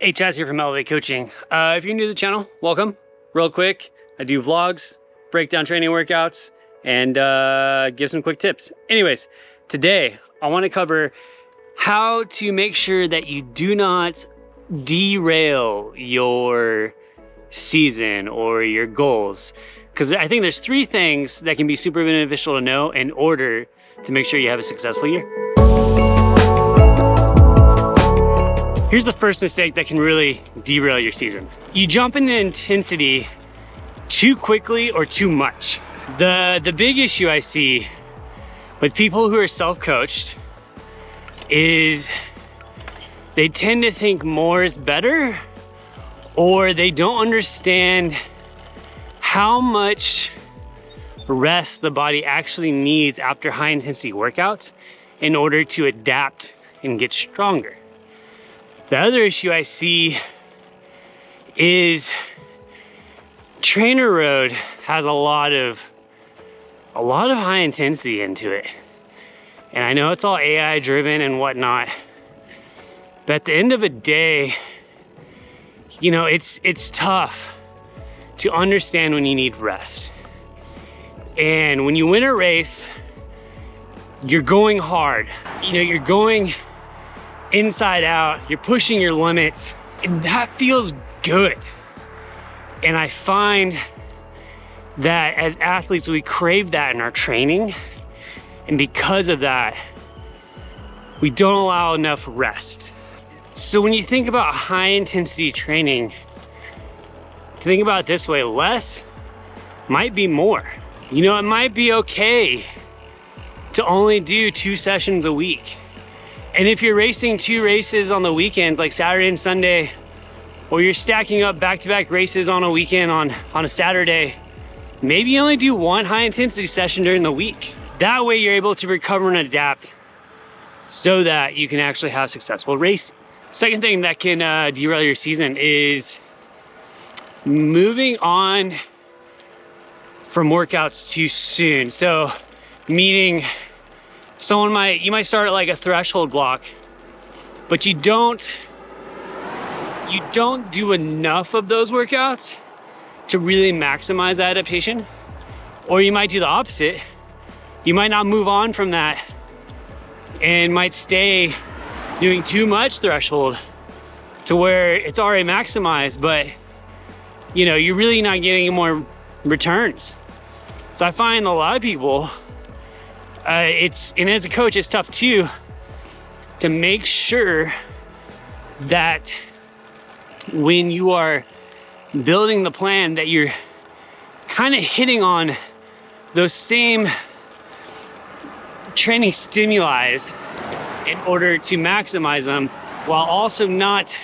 Hey, Chaz here from Elevate Coaching. If you're new to the channel, welcome. Real quick, I do vlogs, break down training workouts, and give some quick tips. Anyways, today I want to cover how to make sure that you do not derail your season or your goals. Because I think there's three things that can be super beneficial to know in order to make sure you have a successful year. Here's the first mistake that can really derail your season. You jump into intensity too quickly or too much. The big issue I see with people who are self-coached is they tend to think more is better, or they don't understand how much rest the body actually needs after high intensity workouts in order to adapt and get stronger. The other issue I see is Trainer Road has a lot of high intensity into it. And I know it's all AI driven and whatnot, but at the end of the day, you know, it's tough to understand when you need rest. And when you win a race, you're going hard. You know, you're going inside out, you're pushing your limits, and that feels good. And I find that as athletes, we crave that in our training. And because of that, we don't allow enough rest. So when you think about high intensity training, think about it this way: less might be more. You know, it might be okay to only do 2 sessions a week. And if you're racing 2 races on the weekends, like Saturday and Sunday, or you're stacking up back-to-back races on a weekend on a Saturday, maybe you only do 1 high intensity session during the week. That way you're able to recover and adapt so that you can actually have successful racing. Second thing that can derail your season is moving on from workouts too soon. So meaning you might start at like a threshold block, but you don't do enough of those workouts to really maximize adaptation. Or you might do the opposite. You might not move on from that and might stay doing too much threshold to where it's already maximized, but you know, you're really not getting any more returns. So I find a lot of people, and as a coach, it's tough too, to make sure that when you are building the plan that you're kind of hitting on those same training stimuli in order to maximize them, while also not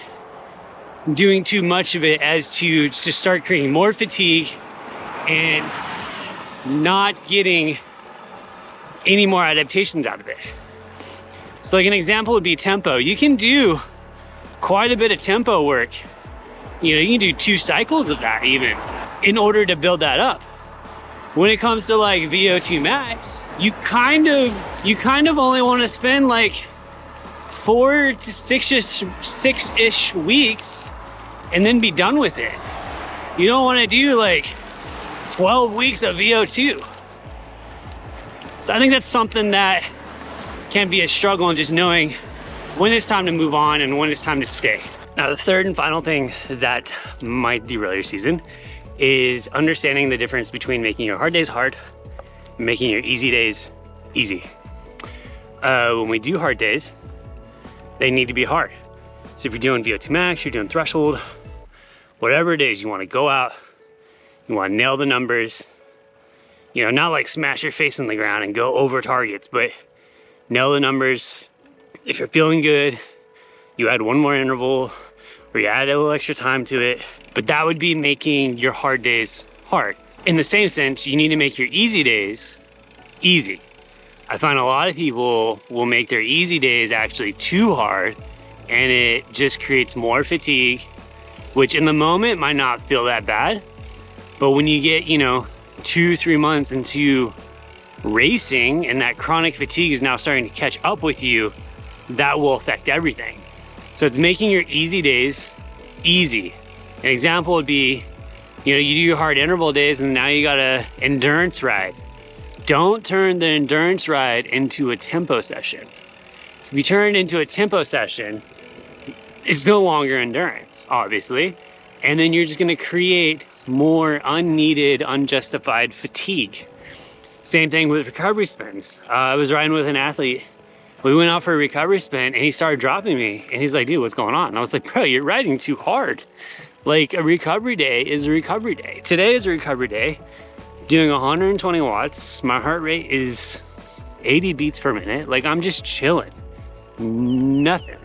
doing too much of it as to start creating more fatigue and not getting any more adaptations out of it. So like an example would be tempo. You can do quite a bit of tempo work. You know, you can do 2 cycles of that even in order to build that up. When it comes to like VO2 max, you kind of only want to spend like 4 to 6-ish weeks and then be done with it. You don't want to do like 12 weeks of VO2. So I think that's something that can be a struggle in just knowing when it's time to move on and when it's time to stay. Now, the third and final thing that might derail your season is understanding the difference between making your hard days hard and making your easy days easy. When we do hard days, they need to be hard. So if you're doing VO2 max, you're doing threshold, whatever it is, you want to go out, you want to nail the numbers. You know, not like smash your face in the ground and go over targets, but nail the numbers. If you're feeling good, you add 1 more interval, or you add a little extra time to it. But that would be making your hard days hard. In the same sense, you need to make your easy days easy. I find a lot of people will make their easy days actually too hard, and it just creates more fatigue, which in the moment might not feel that bad. But when you get, you know, 2-3 months into racing and that chronic fatigue is now starting to catch up with you, that will affect everything. So it's making your easy days easy. An example would be, you know, you do your hard interval days and now you got a endurance ride. Don't turn the endurance ride into a tempo session. If you turn it into a tempo session, it's no longer endurance, obviously. And then you're just gonna create more unneeded, unjustified fatigue. Same thing with recovery spins. I was riding with an athlete. We went out for a recovery spin and he started dropping me. And he's like, dude, what's going on? And I was like, bro, you're riding too hard. Like, a recovery day is a recovery day. Today is a recovery day. Doing 120 watts. My heart rate is 80 beats per minute. Like, I'm just chilling. Nothing.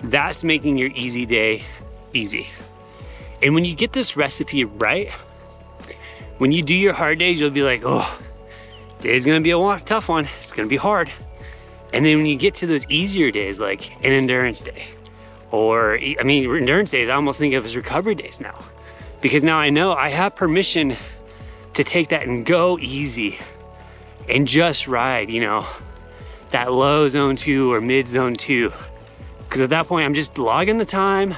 That's making your easy day easy. And when you get this recipe right, when you do your hard days, you'll be like, oh, today's gonna be a tough one. It's gonna be hard. And then when you get to those easier days, like an endurance day, or, I mean, endurance days, I almost think of as recovery days now. Because now I know I have permission to take that and go easy and just ride, you know, that low zone 2 or mid zone 2. Because at that point, I'm just logging the time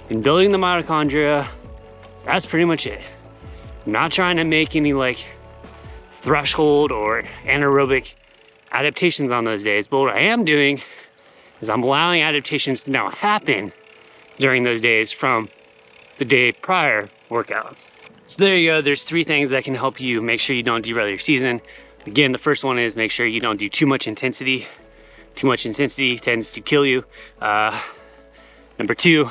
and building the mitochondria. That's pretty much it. I'm not trying to make any like threshold or anaerobic adaptations on those days, but what I am doing is I'm allowing adaptations to now happen during those days from the day prior workout. So there you go. There's 3 things that can help you make sure you don't derail your season. Again, the first one is make sure you don't do too much intensity. Too much intensity tends to kill you. Number 2,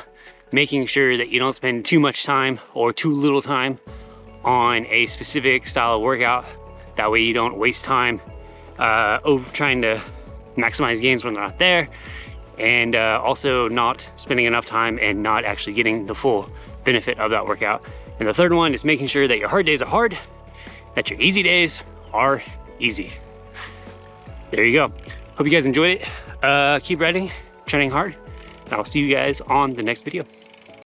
making sure that you don't spend too much time or too little time on a specific style of workout. That way you don't waste time over trying to maximize gains when they're not there, and also not spending enough time and not actually getting the full benefit of that workout. And the third one is making sure that your hard days are hard, that your easy days are easy. There you go. Hope you guys enjoyed it. Keep riding, training hard, and I'll see you guys on the next video.